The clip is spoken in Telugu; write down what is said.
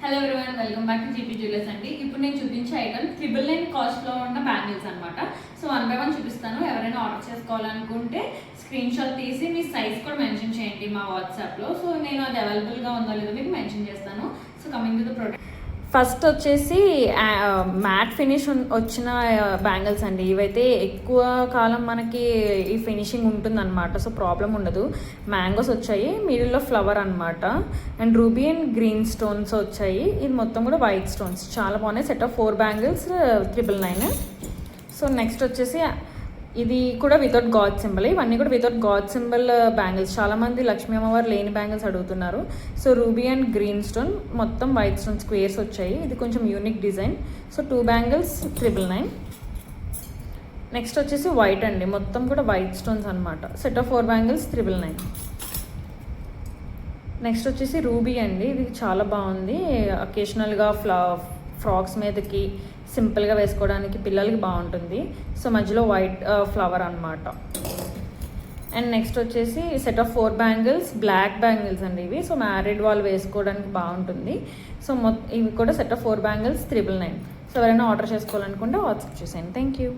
Hello everyone, welcome back to GP jewellers అండి. ఇప్పుడు నేను చూపించే ఐటమ్ 999 కాస్ట్లో ఉన్న బ్యాంగిల్స్ అనమాట. సో 1 బై 1 చూపిస్తాను. ఎవరైనా ఆర్డర్ చేసుకోవాలనుకుంటే స్క్రీన్ షాట్ తీసి మీ సైజ్ కూడా మెన్షన్ చేయండి మా వాట్సాప్లో. సో నేను అది అవైలబుల్గా ఉందో లేదో మీకు మెన్షన్ చేస్తాను. So coming to the product, first వచ్చేసి మ్యాట్ ఫినిష్ వచ్చిన బ్యాంగిల్స్ అండి. ఇవైతే ఎక్కువ కాలం మనకి ఈ ఫినిషింగ్ ఉంటుందన్నమాట. సో ప్రాబ్లం ఉండదు. మ్యాంగోస్ వచ్చాయి, మిడిల్లో ఫ్లవర్ అనమాట, and ruby and green stones వచ్చాయి. ఇది మొత్తం కూడా వైట్ స్టోన్స్, చాలా బాగున్నాయి. Set of 4 bangles 999. So next వచ్చేసి ఇది కూడా వితౌట్ గాడ్ సింబల్. ఇవన్నీ కూడా వితౌట్ గాడ్ సింబల్ బ్యాంగిల్స్. చాలామంది లక్ష్మీ అమ్మవారు లేని బ్యాంగిల్స్ అడుగుతున్నారు. So ruby and green stone, మొత్తం వైట్ స్టోన్ స్క్వేర్స్ వచ్చాయి. ఇది కొంచెం unique design. So 2 bangles 999. Next వచ్చేసి వైట్ అండి, మొత్తం కూడా వైట్ స్టోన్స్ అనమాట. Set of 4 bangles 999. నెక్స్ట్ వచ్చేసి రూబీ అండి. ఇది చాలా బాగుంది. అకేషనల్గా ఫ్రాక్స్ మీదకి సింపుల్గా వేసుకోవడానికి పిల్లలకి బాగుంటుంది. సో మధ్యలో వైట్ ఫ్లవర్ అనమాట. అండ్ నెక్స్ట్ వచ్చేసి set of 4 bangles black bangles అండి ఇవి. సో మ్యారీడ్ వాళ్ళు వేసుకోవడానికి బాగుంటుంది. సో ఇవి కూడా సెట్ ఆఫ్ 4 బ్యాంగిల్స్ 999. సో ఎవరైనా ఆర్డర్ చేసుకోవాలనుకుంటే వాట్సాప్ చేసేయండి. Thank you.